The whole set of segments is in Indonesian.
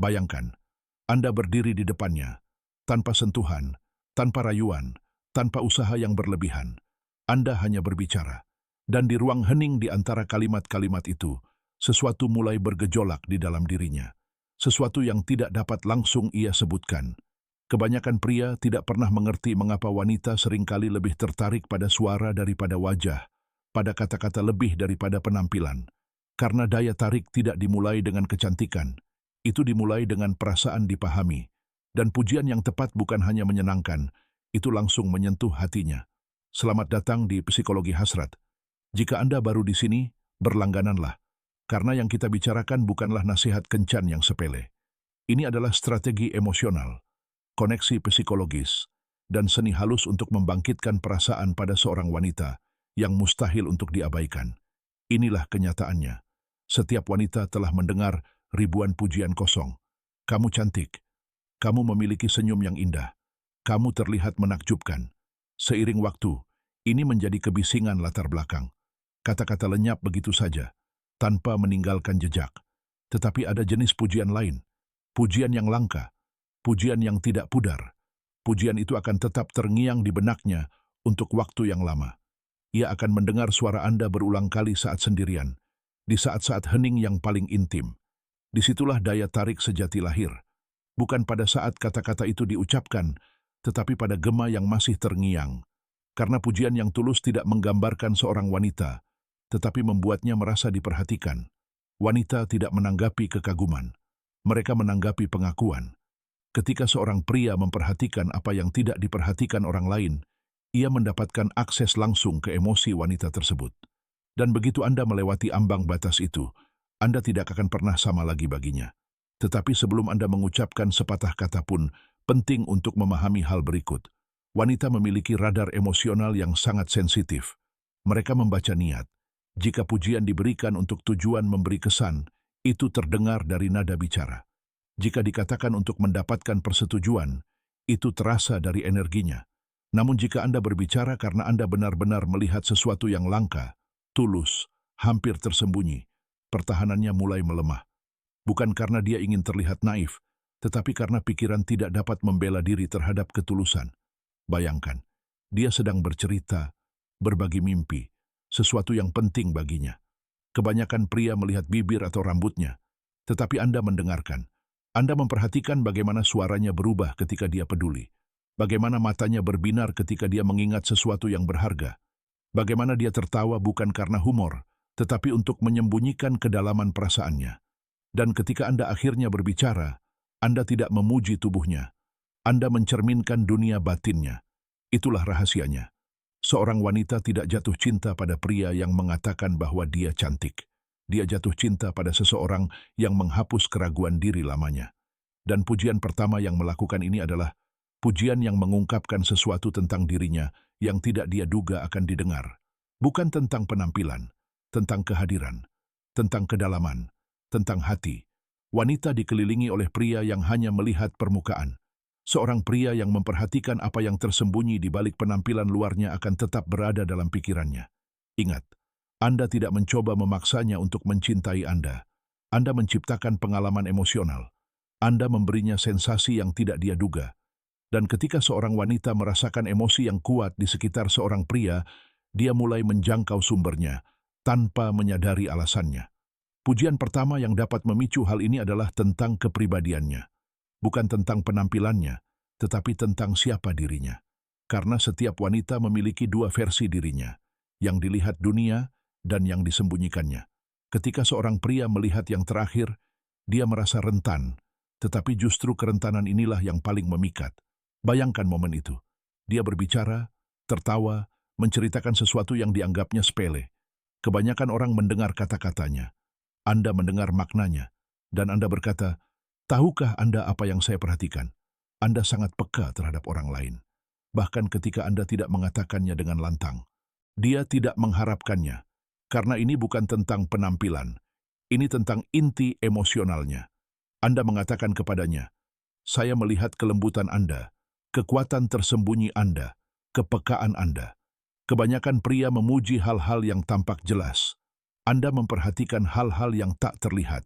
Bayangkan, Anda berdiri di depannya, tanpa sentuhan, tanpa rayuan, tanpa usaha yang berlebihan. Anda hanya berbicara. Dan di ruang hening di antara kalimat-kalimat itu, sesuatu mulai bergejolak di dalam dirinya. Sesuatu yang tidak dapat langsung ia sebutkan. Kebanyakan pria tidak pernah mengerti mengapa wanita seringkali lebih tertarik pada suara daripada wajah, pada kata-kata lebih daripada penampilan. Karena daya tarik tidak dimulai dengan kecantikan, itu dimulai dengan perasaan dipahami. Dan pujian yang tepat bukan hanya menyenangkan, itu langsung menyentuh hatinya. Selamat datang di Psikologi Hasrat. Jika Anda baru di sini, berlanggananlah. Karena yang kita bicarakan bukanlah nasihat kencan yang sepele. Ini adalah strategi emosional, koneksi psikologis, dan seni halus untuk membangkitkan perasaan pada seorang wanita yang mustahil untuk diabaikan. Inilah kenyataannya. Setiap wanita telah mendengar ribuan pujian kosong. Kamu cantik. Kamu memiliki senyum yang indah. Kamu terlihat menakjubkan. Seiring waktu, ini menjadi kebisingan latar belakang. Kata-kata lenyap begitu saja, tanpa meninggalkan jejak. Tetapi ada jenis pujian lain. Pujian yang langka. Pujian yang tidak pudar. Pujian itu akan tetap terngiang di benaknya untuk waktu yang lama. Ia akan mendengar suara Anda berulang kali saat sendirian, di saat-saat hening yang paling intim. Disitulah daya tarik sejati lahir. Bukan pada saat kata-kata itu diucapkan, tetapi pada gema yang masih terngiang. Karena pujian yang tulus tidak menggambarkan seorang wanita, tetapi membuatnya merasa diperhatikan. Wanita tidak menanggapi kekaguman. Mereka menanggapi pengakuan. Ketika seorang pria memperhatikan apa yang tidak diperhatikan orang lain, ia mendapatkan akses langsung ke emosi wanita tersebut. Dan begitu Anda melewati ambang batas itu, Anda tidak akan pernah sama lagi baginya. Tetapi sebelum Anda mengucapkan sepatah kata pun, penting untuk memahami hal berikut. Wanita memiliki radar emosional yang sangat sensitif. Mereka membaca niat. Jika pujian diberikan untuk tujuan memberi kesan, itu terdengar dari nada bicara. Jika dikatakan untuk mendapatkan persetujuan, itu terasa dari energinya. Namun jika Anda berbicara karena Anda benar-benar melihat sesuatu yang langka, tulus, hampir tersembunyi, pertahanannya mulai melemah. Bukan karena dia ingin terlihat naif, tetapi karena pikiran tidak dapat membela diri terhadap ketulusan. Bayangkan, dia sedang bercerita, berbagi mimpi, sesuatu yang penting baginya. Kebanyakan pria melihat bibir atau rambutnya, tetapi Anda mendengarkan. Anda memperhatikan bagaimana suaranya berubah ketika dia peduli. Bagaimana matanya berbinar ketika dia mengingat sesuatu yang berharga. Bagaimana dia tertawa bukan karena humor, tetapi untuk menyembunyikan kedalaman perasaannya. Dan ketika Anda akhirnya berbicara, Anda tidak memuji tubuhnya. Anda mencerminkan dunia batinnya. Itulah rahasianya. Seorang wanita tidak jatuh cinta pada pria yang mengatakan bahwa dia cantik. Dia jatuh cinta pada seseorang yang menghapus keraguan diri lamanya. Dan pujian pertama yang melakukan ini adalah pujian yang mengungkapkan sesuatu tentang dirinya yang tidak dia duga akan didengar. Bukan tentang penampilan, tentang kehadiran, tentang kedalaman, tentang hati. Wanita dikelilingi oleh pria yang hanya melihat permukaan. Seorang pria yang memperhatikan apa yang tersembunyi di balik penampilan luarnya akan tetap berada dalam pikirannya. Ingat, Anda tidak mencoba memaksanya untuk mencintai Anda. Anda menciptakan pengalaman emosional. Anda memberinya sensasi yang tidak dia duga. Dan ketika seorang wanita merasakan emosi yang kuat di sekitar seorang pria, dia mulai menjangkau sumbernya, tanpa menyadari alasannya. Pujian pertama yang dapat memicu hal ini adalah tentang kepribadiannya. Bukan tentang penampilannya, tetapi tentang siapa dirinya. Karena setiap wanita memiliki dua versi dirinya, yang dilihat dunia dan yang disembunyikannya. Ketika seorang pria melihat yang terakhir, dia merasa rentan, tetapi justru kerentanan inilah yang paling memikat. Bayangkan momen itu. Dia berbicara, tertawa, menceritakan sesuatu yang dianggapnya sepele. Kebanyakan orang mendengar kata-katanya. Anda mendengar maknanya, dan Anda berkata, "Tahukah Anda apa yang saya perhatikan? Anda sangat peka terhadap orang lain. Bahkan ketika Anda tidak mengatakannya dengan lantang. Dia tidak mengharapkannya, karena ini bukan tentang penampilan. Ini tentang inti emosionalnya. Anda mengatakan kepadanya, saya melihat kelembutan Anda, kekuatan tersembunyi Anda, kepekaan Anda. Kebanyakan pria memuji hal-hal yang tampak jelas. Anda memperhatikan hal-hal yang tak terlihat.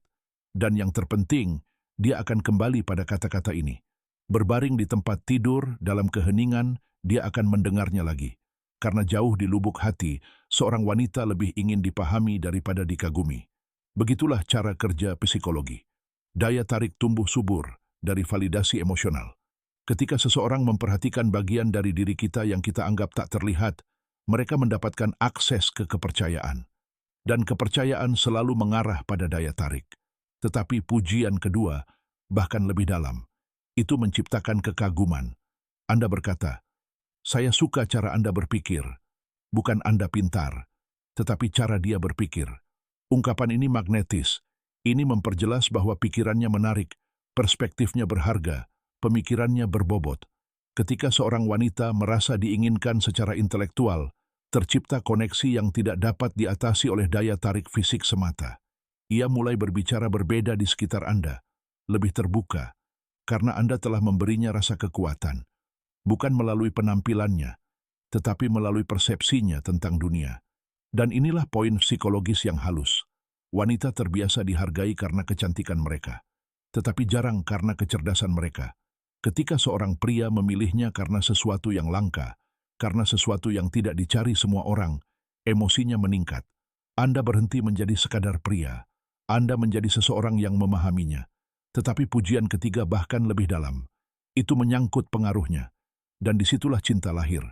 Dan yang terpenting, dia akan kembali pada kata-kata ini. Berbaring di tempat tidur, dalam keheningan, dia akan mendengarnya lagi. Karena jauh di lubuk hati, seorang wanita lebih ingin dipahami daripada dikagumi. Begitulah cara kerja psikologi. Daya tarik tumbuh subur dari validasi emosional. Ketika seseorang memperhatikan bagian dari diri kita yang kita anggap tak terlihat, mereka mendapatkan akses ke kepercayaan. Dan kepercayaan selalu mengarah pada daya tarik. Tetapi pujian kedua, bahkan lebih dalam, itu menciptakan kekaguman. Anda berkata, "Saya suka cara Anda berpikir." Bukan Anda pintar, tetapi cara dia berpikir. Ungkapan ini magnetis. Ini memperjelas bahwa pikirannya menarik, perspektifnya berharga, pemikirannya berbobot. Ketika seorang wanita merasa diinginkan secara intelektual, tercipta koneksi yang tidak dapat diatasi oleh daya tarik fisik semata. Ia mulai berbicara berbeda di sekitar Anda, lebih terbuka, karena Anda telah memberinya rasa kekuatan, bukan melalui penampilannya, tetapi melalui persepsinya tentang dunia. Dan inilah poin psikologis yang halus. Wanita terbiasa dihargai karena kecantikan mereka, tetapi jarang karena kecerdasan mereka. Ketika seorang pria memilihnya karena sesuatu yang langka, karena sesuatu yang tidak dicari semua orang, emosinya meningkat. Anda berhenti menjadi sekadar pria. Anda menjadi seseorang yang memahaminya. Tetapi pujian ketiga bahkan lebih dalam. Itu menyangkut pengaruhnya. Dan disitulah cinta lahir.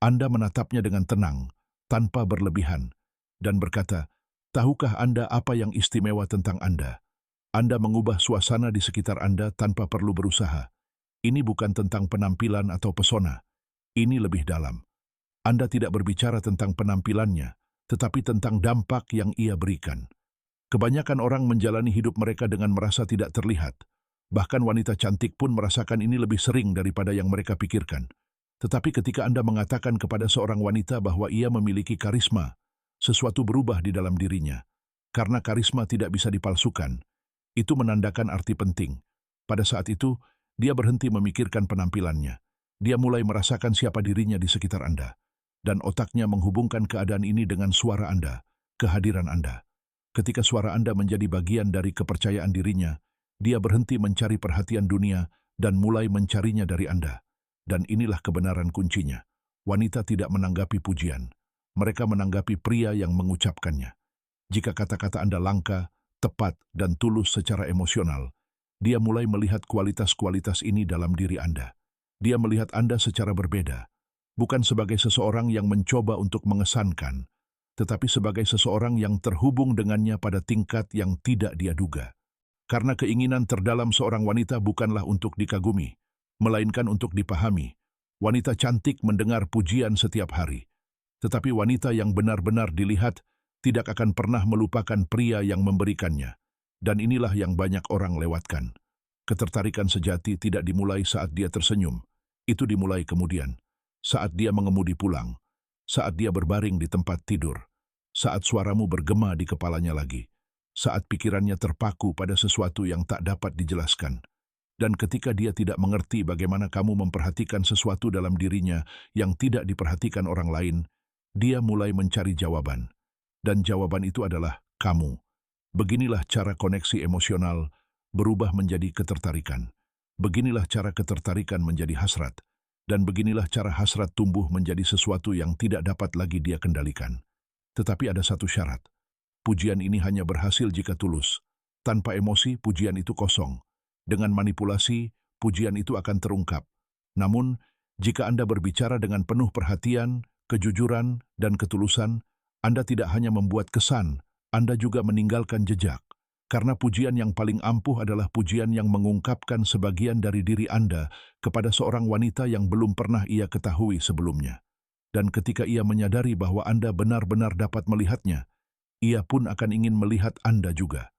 Anda menatapnya dengan tenang, tanpa berlebihan, dan berkata, "Tahukah Anda apa yang istimewa tentang Anda?" Anda mengubah suasana di sekitar Anda tanpa perlu berusaha. Ini bukan tentang penampilan atau pesona. Ini lebih dalam. Anda tidak berbicara tentang penampilannya, tetapi tentang dampak yang ia berikan. Kebanyakan orang menjalani hidup mereka dengan merasa tidak terlihat. Bahkan wanita cantik pun merasakan ini lebih sering daripada yang mereka pikirkan. Tetapi ketika Anda mengatakan kepada seorang wanita bahwa ia memiliki karisma, sesuatu berubah di dalam dirinya. Karena karisma tidak bisa dipalsukan, itu menandakan arti penting. Pada saat itu, dia berhenti memikirkan penampilannya. Dia mulai merasakan siapa dirinya di sekitar Anda. Dan otaknya menghubungkan keadaan ini dengan suara Anda, kehadiran Anda. Ketika suara Anda menjadi bagian dari kepercayaan dirinya, dia berhenti mencari perhatian dunia dan mulai mencarinya dari Anda. Dan inilah kebenaran kuncinya. Wanita tidak menanggapi pujian. Mereka menanggapi pria yang mengucapkannya. Jika kata-kata Anda langka, tepat, dan tulus secara emosional, dia mulai melihat kualitas-kualitas ini dalam diri Anda. Dia melihat Anda secara berbeda, bukan sebagai seseorang yang mencoba untuk mengesankan, tetapi sebagai seseorang yang terhubung dengannya pada tingkat yang tidak dia duga. Karena keinginan terdalam seorang wanita bukanlah untuk dikagumi, melainkan untuk dipahami. Wanita cantik mendengar pujian setiap hari, tetapi wanita yang benar-benar dilihat tidak akan pernah melupakan pria yang memberikannya. Dan inilah yang banyak orang lewatkan. Ketertarikan sejati tidak dimulai saat dia tersenyum. Itu dimulai kemudian. Saat dia mengemudi pulang. Saat dia berbaring di tempat tidur. Saat suaramu bergema di kepalanya lagi. Saat pikirannya terpaku pada sesuatu yang tak dapat dijelaskan. Dan ketika dia tidak mengerti bagaimana kamu memperhatikan sesuatu dalam dirinya yang tidak diperhatikan orang lain, dia mulai mencari jawaban. Dan jawaban itu adalah kamu. Beginilah cara koneksi emosional berubah menjadi ketertarikan. Beginilah cara ketertarikan menjadi hasrat. Dan beginilah cara hasrat tumbuh menjadi sesuatu yang tidak dapat lagi dia kendalikan. Tetapi ada satu syarat. Pujian ini hanya berhasil jika tulus. Tanpa emosi, pujian itu kosong. Dengan manipulasi, pujian itu akan terungkap. Namun, jika Anda berbicara dengan penuh perhatian, kejujuran, dan ketulusan, Anda tidak hanya membuat kesan, Anda juga meninggalkan jejak. Karena pujian yang paling ampuh adalah pujian yang mengungkapkan sebagian dari diri Anda kepada seorang wanita yang belum pernah ia ketahui sebelumnya. Dan ketika ia menyadari bahwa Anda benar-benar dapat melihatnya, ia pun akan ingin melihat Anda juga.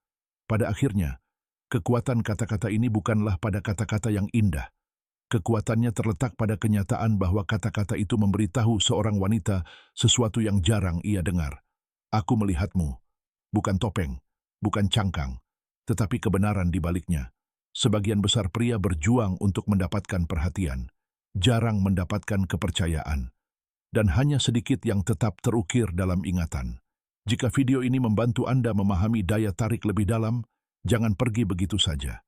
Pada akhirnya, kekuatan kata-kata ini bukanlah pada kata-kata yang indah. Kekuatannya terletak pada kenyataan bahwa kata-kata itu memberitahu seorang wanita sesuatu yang jarang ia dengar. Aku melihatmu, bukan topeng, bukan cangkang, tetapi kebenaran di baliknya. Sebagian besar pria berjuang untuk mendapatkan perhatian, jarang mendapatkan kepercayaan, dan hanya sedikit yang tetap terukir dalam ingatan. Jika video ini membantu Anda memahami daya tarik lebih dalam, jangan pergi begitu saja.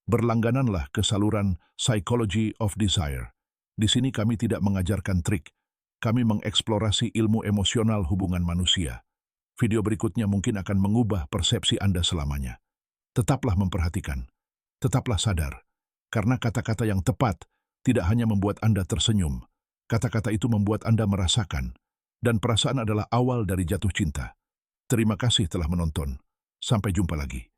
berlanggananlah ke saluran Psychology of Desire. Di sini kami tidak mengajarkan trik, kami mengeksplorasi ilmu emosional hubungan manusia. Video berikutnya mungkin akan mengubah persepsi Anda selamanya. Tetaplah memperhatikan, tetaplah sadar, karena kata-kata yang tepat tidak hanya membuat Anda tersenyum, kata-kata itu membuat Anda merasakan, dan perasaan adalah awal dari jatuh cinta. Terima kasih telah menonton. Sampai jumpa lagi.